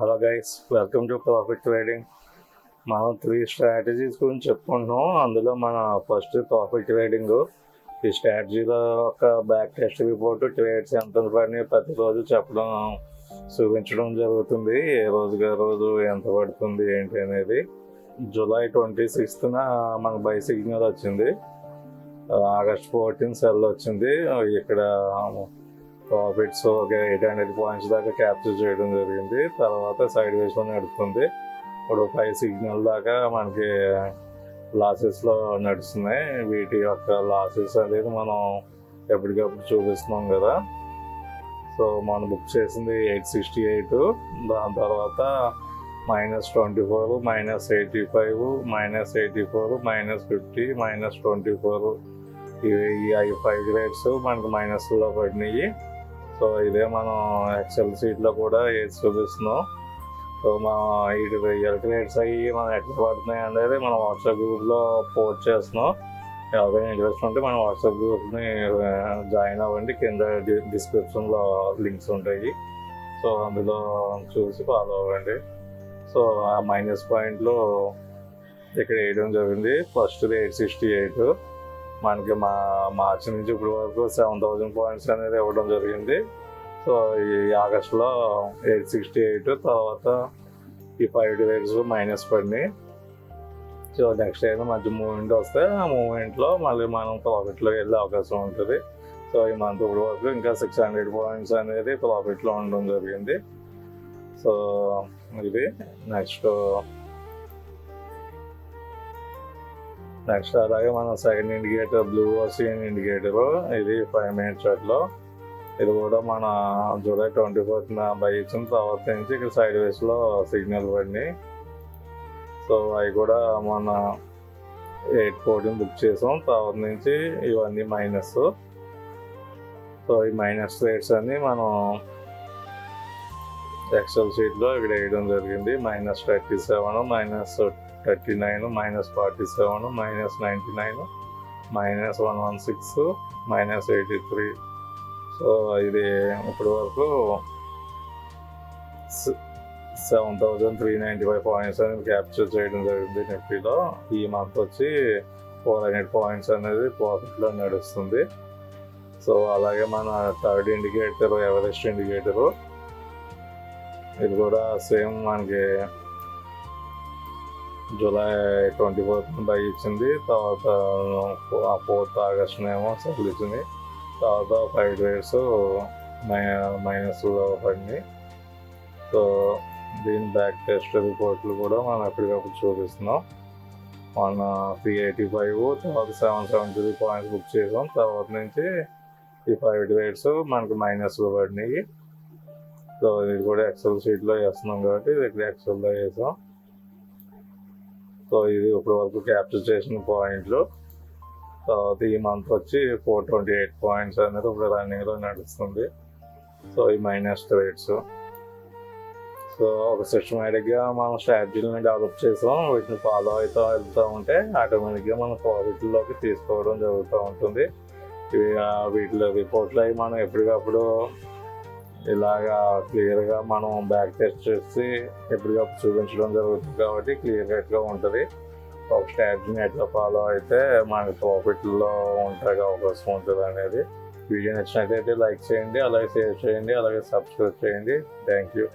Hello guys, welcome to profit trading. మనం 3 strategies గురించి చెప్పుకుంటున్నాం. అందులో మన ఫస్ట్ ప్రాఫిట్ ట్రేడింగ్. ఈ స్ట్రాటజీలో ఒక బ్యాక్ టెస్ట్ రిపోర్ట్, ట్రేడ్స్ ఎంత పడినాయి ప్రతిరోజు చెప్పడం, చూపించడం జరుగుతుంది. ఏ రోజు ఎంత పడుతుంది ఏంటి అనేది. జూలై 26న మనకు బై సిగ్నల్ వచ్చింది. ఆగస్ట్ 14 సెల్ వచ్చింది. ఇక్కడ ప్రాఫిట్స్ ఒక 800 పాయింట్స్ దాకా క్యాప్చర్ చేయడం జరిగింది. తర్వాత సైడ్ వేస్లో నడుస్తుంది. ఇప్పుడు 5 సిగ్నల్ దాకా మనకి లాసెస్లో నడుస్తున్నాయి. వీటి యొక్క లాసెస్ అనేది మనం ఎప్పటికప్పుడు చూపిస్తున్నాం కదా. సో మనం బుక్ చేసింది 868, దాని తర్వాత -24, -85, -84, -50, -24 ఈ 5 గ్రేడ్స్ మనకు మైనస్లో పడినాయి. సో ఇదే మనం ఎక్సెల్ షీట్లో కూడా వేసి చూపిస్తున్నాం. సో మనం వీటి రియల్ గ్రేడ్స్ అయ్యి మనం ఎట్లా పడుతున్నాయి అనేది మనం వాట్సాప్ గ్రూప్లో పోస్ట్ చేస్తున్నాం. ఎవరైనా ఇంట్రెస్ట్ ఉంటే మన వాట్సాప్ గ్రూప్ని జాయిన్ అవ్వండి. కింద డిస్క్రిప్షన్లో లింక్స్ ఉంటాయి. సో అందులో చూసి ఫాలో అవ్వండి. సో ఆ మైనస్ పాయింట్లు ఇక్కడ వేయడం జరిగింది. ఫస్ట్ 868 మనకి మార్చి నుంచి ఇప్పటి వరకు 7000 పాయింట్స్ అనేది ఇవ్వడం జరిగింది. సో ఈ ఆగస్టులో 868, తర్వాత ఈ 5 గ్రేడ్స్ మైనస్ పడినాయి. సో నెక్స్ట్ ఏదో మంచి మూవ్మెంట్ వస్తే ఆ మూవ్మెంట్లో మళ్ళీ మనం ప్రాఫిట్లో వెళ్ళే అవకాశం ఉంటుంది. సో ఈ మంత్ ఇప్పటి వరకు ఇంకా 600 పాయింట్స్ అనేది ప్రాఫిట్లో ఉండడం జరిగింది. సో ఇది నెక్స్ట్ అలాగే మనం second indicator blue ocean indicator, ఇది 5 మినిట్స్ చార్ట్లో. ఇది కూడా మన జూలై 24న బై ఇచ్చిన తర్వాత నుంచి ఇక్కడ సైడ్ వేస్లో సిగ్నల్ పడినాయి. సో అవి కూడా మన 814 బుక్ చేసాం. తర్వాత నుంచి ఇవన్నీ మైనస్. సో ఈ మైనస్ రేట్స్ అన్ని మనం ఎక్సెల్ షీట్లో ఇక్కడ వేయడం జరిగింది. -37, -39, -47, -99, -116, -83. సో ఇది ఇప్పటి వరకు 7395 పాయింట్స్ అనేది క్యాప్చర్ చేయడం జరిగింది నిఫ్టీలో. ఈ మంత్ వచ్చి 400 పాయింట్స్ అనేది ప్రాఫిట్లో నడుస్తుంది. సో అలాగే మన థర్డ్ ఇండికేటర్ ఎవరెస్ట్ ఇండికేటరు, ఇది కూడా సేమ్ మనకి జూలై 24న బై ఇచ్చింది. తర్వాత 4th ఆగస్టునేమో సెల్ ఇచ్చింది. తర్వాత 5 గ్రేడ్స్ మైనస్లో పడినాయి. సో దీని బ్యాక్ టెస్ట్ రిపోర్ట్లు కూడా మనం ఎప్పటికప్పుడు చూపిస్తున్నాం. మన 385, తర్వాత 773 పాయింట్స్ బుక్ చేసాం. తర్వాత నుంచి ఈ 5 గ్రేడ్స్ మనకు మైనస్లో పడినాయి. సో ఇది కూడా ఎక్సెల్ షీట్లో వేస్తున్నాం కాబట్టి ఇక్కడ ఎక్సెల్లో వేసాం. సో ఇది ఇప్పటి వరకు క్యాప్చర్ చేసిన పాయింట్లు. తర్వాత ఈ మంత్ వచ్చి 428 పాయింట్స్ అనేది ఇప్పుడు రన్నింగ్లో నడుస్తుంది. సో ఈ మైనస్ రేట్స్. సో ఒక సిస్టమేటిక్గా మనం స్ట్రాటజీలను డెవలప్ చేసాం. వీటిని ఫాలో అవుతూ వెళ్తూ ఉంటే ఆటోమేటిక్గా మనం ప్రాఫిట్లోకి తీసుకోవడం జరుగుతూ ఉంటుంది. వీటిలో రిపోర్ట్లు అవి మనం ఎప్పటికప్పుడు ఇలాగా క్లియర్గా మనం బ్యాక్ టెస్ట్ చేసి ఎప్పటికప్పుడు చూపించడం జరుగుతుంది కాబట్టి క్లియర్ కట్గా ఉంటుంది. ఒక స్ట్రాటజీని ఎట్లా ఫాలో అయితే మనకి ప్రాఫిట్లో ఉంటాయి అవకాశం ఉంటుంది అనేది. వీడియో నచ్చినట్లయితే లైక్ చేయండి, అలాగే షేర్ చేయండి, అలాగే సబ్స్క్రైబ్ చేయండి. Thank you.